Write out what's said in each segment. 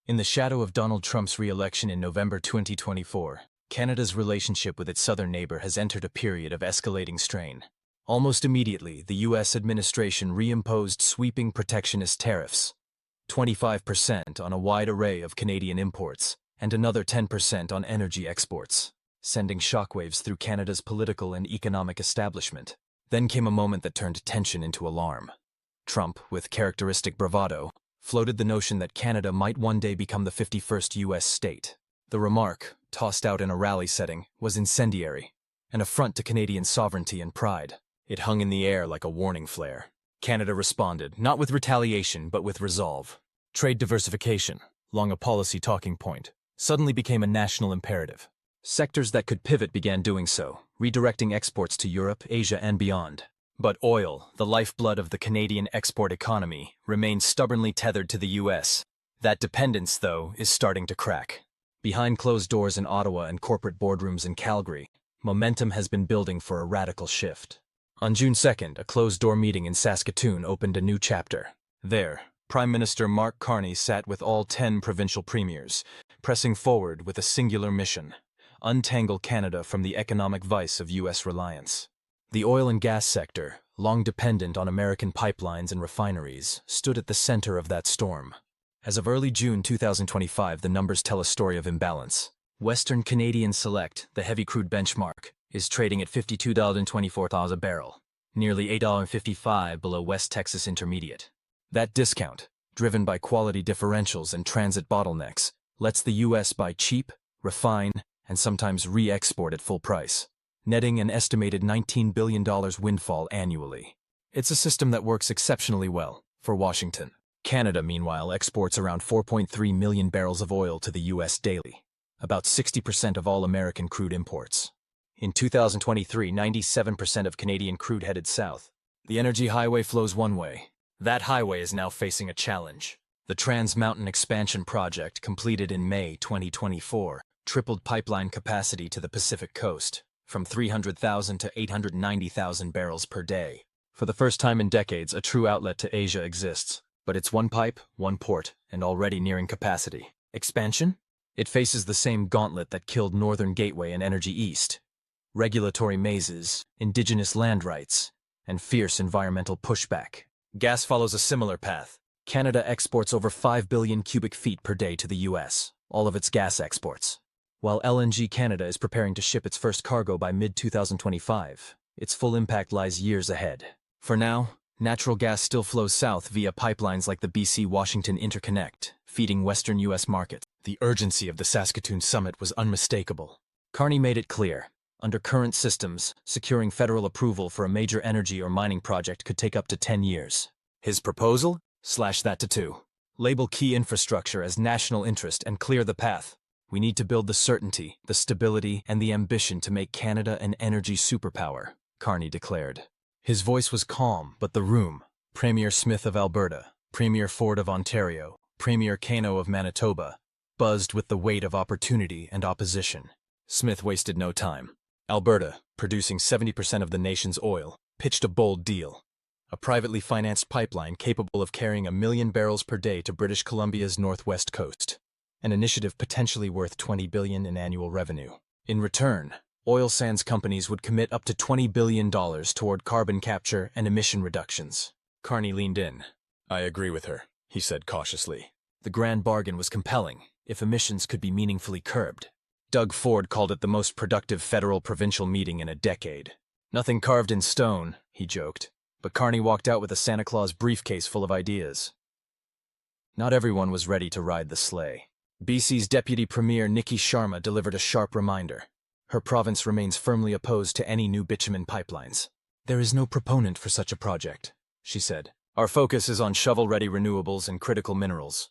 In the shadow of Donald Trump's re-election in November 2024, Canada's relationship with its southern neighbor has entered a period of escalating strain. Almost immediately, the U.S. administration reimposed sweeping protectionist tariffs, 25% on a wide array of Canadian imports, and another 10% on energy exports, sending shockwaves through Canada's political and economic establishment. Then came a moment that turned tension into alarm. Trump, with characteristic bravado, floated the notion that Canada might one day become the 51st U.S. state. The remark, tossed out in a rally setting, was incendiary, an affront to Canadian sovereignty and pride. It hung in the air like a warning flare. Canada responded, not with retaliation, but with resolve. Trade diversification, long a policy talking point, suddenly became a national imperative. Sectors that could pivot began doing so, redirecting exports to Europe, Asia, and beyond. But oil, the lifeblood of the Canadian export economy, remains stubbornly tethered to the U.S. That dependence, though, is starting to crack. Behind closed doors in Ottawa and corporate boardrooms in Calgary, momentum has been building for a radical shift. On June 2nd, a closed-door meeting in Saskatoon opened a new chapter. There, Prime Minister Mark Carney sat with all 10 provincial premiers, pressing forward with a singular mission: untangle Canada from the economic vice of U.S. reliance. The oil and gas sector, long dependent on American pipelines and refineries, stood at the center of that storm. As of early June 2025, the numbers tell a story of imbalance. Western Canadian Select, the heavy crude benchmark, is trading at $52.24 a barrel, nearly $8.55 below West Texas Intermediate. That discount, driven by quality differentials and transit bottlenecks, lets the U.S. buy cheap, refine, and sometimes re-export at full price, netting an estimated $19 billion windfall annually. It's a system that works exceptionally well for Washington. Canada, meanwhile, exports around 4.3 million barrels of oil to the U.S. daily, about 60% of all American crude imports. In 2023, 97% of Canadian crude headed south. The energy highway flows one way. That highway is now facing a challenge. The Trans Mountain Expansion Project, completed in May 2024, tripled pipeline capacity to the Pacific coast, from 300,000 to 890,000 barrels per day. For the first time in decades, a true outlet to Asia exists. But it's one pipe, one port, and already nearing capacity. Expansion? It faces the same gauntlet that killed Northern Gateway and Energy East. Regulatory mazes, indigenous land rights, and fierce environmental pushback. Gas follows a similar path. Canada exports over 5 billion cubic feet per day to the U.S., all of its gas exports. While LNG Canada is preparing to ship its first cargo by mid-2025, its full impact lies years ahead. For now, natural gas still flows south via pipelines like the BC-Washington Interconnect, feeding western U.S. markets. The urgency of the Saskatoon summit was unmistakable. Carney made it clear, under current systems, securing federal approval for a major energy or mining project could take up to 10 years. His proposal? Slash that to 2. Label key infrastructure as national interest and clear the path. We need to build the certainty, the stability, and the ambition to make Canada an energy superpower, Carney declared. His voice was calm, but the room, Premier Smith of Alberta, Premier Ford of Ontario, Premier Kano of Manitoba, buzzed with the weight of opportunity and opposition. Smith wasted no time. Alberta, producing 70% of the nation's oil, pitched a bold deal. A privately financed pipeline capable of carrying 1 million barrels per day to British Columbia's northwest coast. An initiative potentially worth $20 billion in annual revenue. In return, oil sands companies would commit up to $20 billion toward carbon capture and emission reductions. Carney leaned in. I agree with her, he said cautiously. The grand bargain was compelling, if emissions could be meaningfully curbed. Doug Ford called it the most productive federal-provincial meeting in a decade. Nothing carved in stone, he joked, but Carney walked out with a Santa Claus briefcase full of ideas. Not everyone was ready to ride the sleigh. BC's Deputy Premier Nikki Sharma delivered a sharp reminder. Her province remains firmly opposed to any new bitumen pipelines. There is no proponent for such a project, she said. Our focus is on shovel-ready renewables and critical minerals.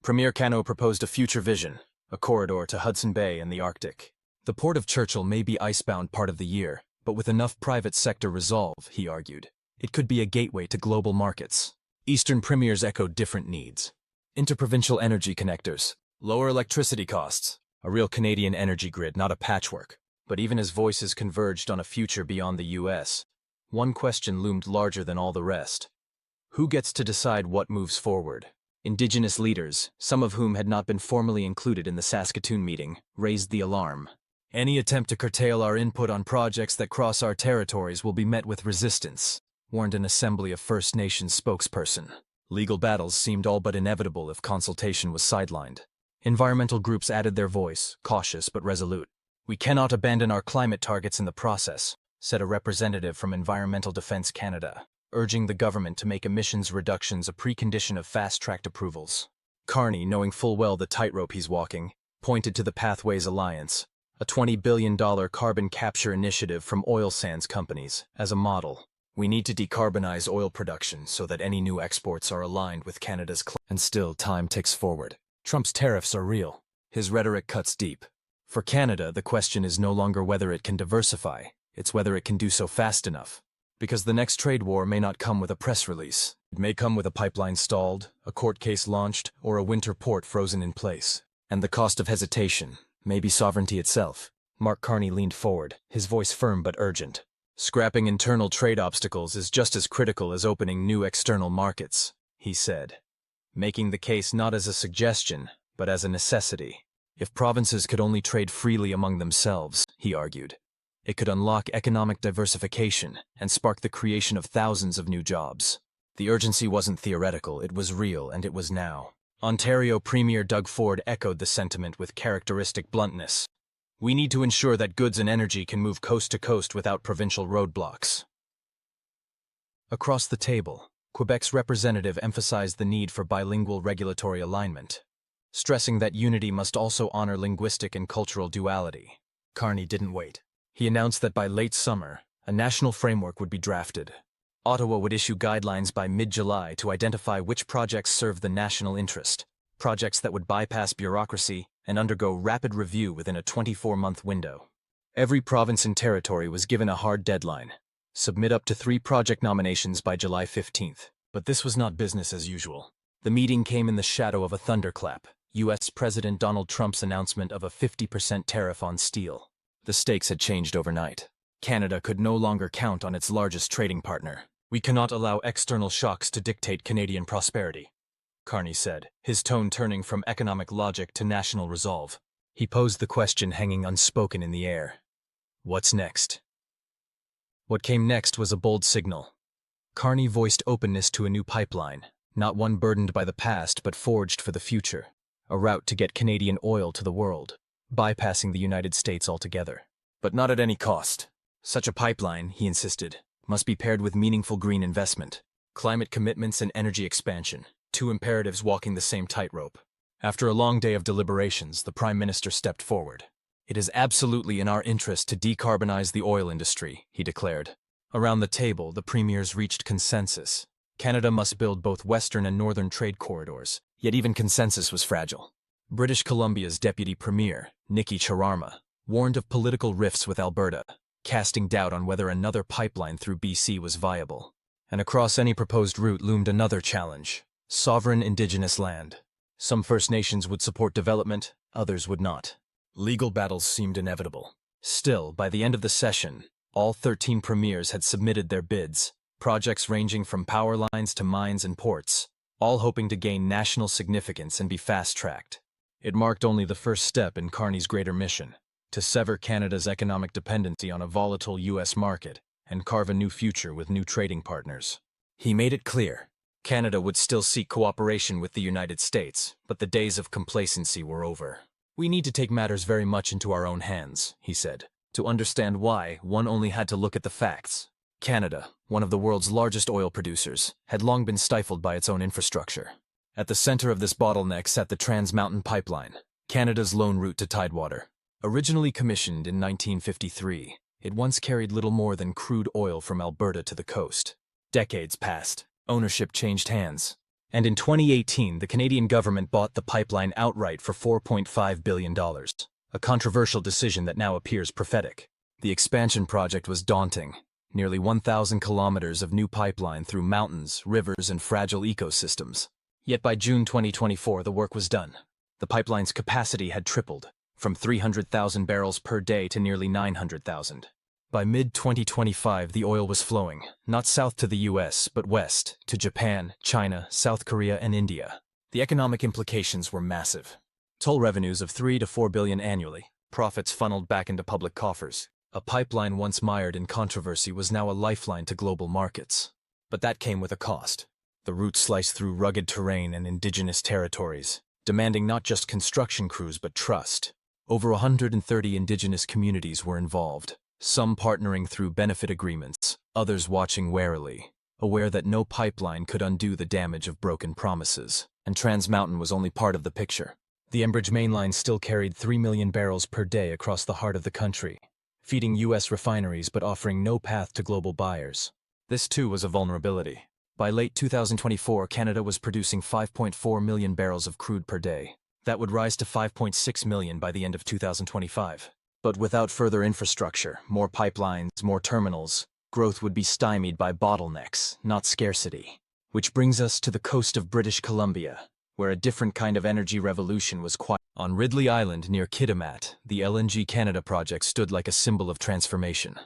Premier Kano proposed a future vision, a corridor to Hudson Bay and the Arctic. The Port of Churchill may be icebound part of the year, but with enough private sector resolve, he argued, it could be a gateway to global markets. Eastern premiers echoed different needs. Interprovincial energy connectors, lower electricity costs, a real Canadian energy grid, not a patchwork. But even as voices converged on a future beyond the U.S., one question loomed larger than all the rest. Who gets to decide what moves forward? Indigenous leaders, some of whom had not been formally included in the Saskatoon meeting, raised the alarm. Any attempt to curtail our input on projects that cross our territories will be met with resistance, warned an Assembly of First Nations spokesperson. Legal battles seemed all but inevitable if consultation was sidelined. Environmental groups added their voice, cautious but resolute. We cannot abandon our climate targets in the process, said a representative from Environmental Defence Canada, urging the government to make emissions reductions a precondition of fast-tracked approvals. Carney, knowing full well the tightrope he's walking, pointed to the Pathways Alliance, a $20 billion carbon capture initiative from oil sands companies, as a model. We need to decarbonize oil production so that any new exports are aligned with Canada's And still, time ticks forward. Trump's tariffs are real. His rhetoric cuts deep. For Canada, the question is no longer whether it can diversify, it's whether it can do so fast enough. Because the next trade war may not come with a press release. It may come with a pipeline stalled, a court case launched, or a winter port frozen in place. And the cost of hesitation may be sovereignty itself. Mark Carney leaned forward, his voice firm but urgent. Scrapping internal trade obstacles is just as critical as opening new external markets, he said, making the case not as a suggestion, but as a necessity. If provinces could only trade freely among themselves, he argued, it could unlock economic diversification and spark the creation of thousands of new jobs. The urgency wasn't theoretical, it was real, and it was now. Ontario Premier Doug Ford echoed the sentiment with characteristic bluntness. We need to ensure that goods and energy can move coast to coast without provincial roadblocks. Across the table, Quebec's representative emphasized the need for bilingual regulatory alignment, stressing that unity must also honor linguistic and cultural duality. Carney didn't wait. He announced that by late summer, a national framework would be drafted. Ottawa would issue guidelines by mid-July to identify which projects serve the national interest, projects that would bypass bureaucracy and undergo rapid review within a 24-month window. Every province and territory was given a hard deadline: submit up to 3 project nominations by July 15th. But this was not business as usual. The meeting came in the shadow of a thunderclap: U.S. President Donald Trump's announcement of a 50% tariff on steel. The stakes had changed overnight. Canada could no longer count on its largest trading partner. We cannot allow external shocks to dictate Canadian prosperity, Carney said, his tone turning from economic logic to national resolve. He posed the question hanging unspoken in the air. What's next? What came next was a bold signal. Carney voiced openness to a new pipeline, not one burdened by the past but forged for the future, a route to get Canadian oil to the world, bypassing the United States altogether. But not at any cost. Such a pipeline, he insisted, must be paired with meaningful green investment, climate commitments and energy expansion, 2 imperatives walking the same tightrope. After a long day of deliberations, the Prime Minister stepped forward. It is absolutely in our interest to decarbonize the oil industry, he declared. Around the table, the premiers reached consensus. Canada must build both western and northern trade corridors, yet even consensus was fragile. British Columbia's Deputy Premier, Nikki Chararma, warned of political rifts with Alberta, casting doubt on whether another pipeline through BC was viable. And across any proposed route loomed another challenge: sovereign Indigenous land. Some First Nations would support development, others would not. Legal battles seemed inevitable. Still, by the end of the session, all 13 premiers had submitted their bids, projects ranging from power lines to mines and ports, all hoping to gain national significance and be fast-tracked. It marked only the first step in Carney's greater mission: to sever Canada's economic dependency on a volatile U.S. market and carve a new future with new trading partners. He made it clear: Canada would still seek cooperation with the United States, but the days of complacency were over. We need to take matters very much into our own hands, he said. To understand why, one only had to look at the facts. Canada, one of the world's largest oil producers, had long been stifled by its own infrastructure. At the center of this bottleneck sat the Trans Mountain Pipeline, Canada's lone route to tidewater. Originally commissioned in 1953, it once carried little more than crude oil from Alberta to the coast. Decades passed. Ownership changed hands. And in 2018, the Canadian government bought the pipeline outright for $4.5 billion, a controversial decision that now appears prophetic. The expansion project was daunting: nearly 1,000 kilometers of new pipeline through mountains, rivers, and fragile ecosystems. Yet by June 2024, the work was done. The pipeline's capacity had tripled, from 300,000 barrels per day to nearly 900,000. By mid-2025, the oil was flowing, not south to the U.S., but west, to Japan, China, South Korea, and India. The economic implications were massive. Toll revenues of $3 to $4 billion annually, profits funneled back into public coffers. A pipeline once mired in controversy was now a lifeline to global markets. But that came with a cost. The route sliced through rugged terrain and indigenous territories, demanding not just construction crews but trust. Over 130 indigenous communities were involved, some partnering through benefit agreements, others watching warily, aware that no pipeline could undo the damage of broken promises. And Trans Mountain was only part of the picture. The Enbridge mainline still carried 3 million barrels per day across the heart of the country, feeding U.S. refineries but offering no path to global buyers. This too was a vulnerability. By late 2024, Canada was producing 5.4 million barrels of crude per day. That would rise to 5.6 million by the end of 2025. But without further infrastructure, more pipelines, more terminals, growth would be stymied by bottlenecks, not scarcity. Which brings us to the coast of British Columbia, where a different kind of energy revolution was quiet. On Ridley Island near Kitimat, the LNG Canada project stood like a symbol of transformation.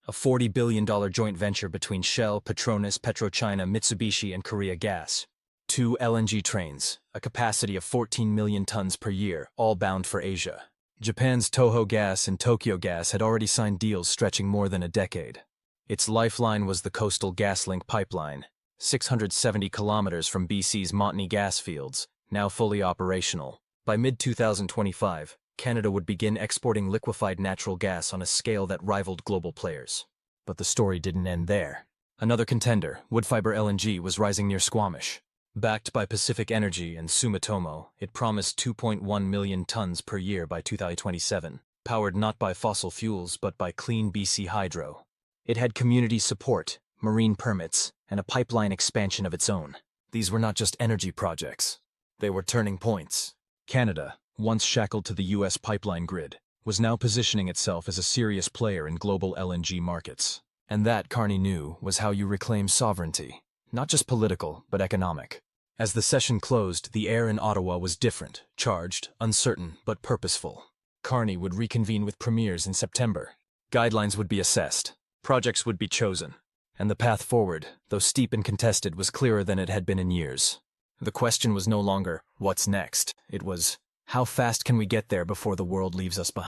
A $40 billion joint venture between Shell, Petronas, PetroChina, Mitsubishi, and Korea Gas. 2 LNG trains, a capacity of 14 million tons per year, all bound for Asia. Japan's Toho Gas and Tokyo Gas had already signed deals stretching more than a decade. Its lifeline was the coastal GasLink pipeline, 670 kilometers from BC's Montney gas fields, now fully operational. By mid-2025, Canada would begin exporting liquefied natural gas on a scale that rivaled global players. But the story didn't end there. Another contender, Woodfibre LNG, was rising near Squamish. Backed by Pacific Energy and Sumitomo, it promised 2.1 million tons per year by 2027, powered not by fossil fuels but by clean BC hydro. It had community support, marine permits, and a pipeline expansion of its own. These were not just energy projects. They were turning points. Canada, once shackled to the U.S. pipeline grid, was now positioning itself as a serious player in global LNG markets. And that, Carney knew, was how you reclaim sovereignty. Not just political, but economic. As the session closed, the air in Ottawa was different, charged, uncertain, but purposeful. Carney would reconvene with premiers in September. Guidelines would be assessed. Projects would be chosen. And the path forward, though steep and contested, was clearer than it had been in years. The question was no longer, what's next? It was, how fast can we get there before the world leaves us behind?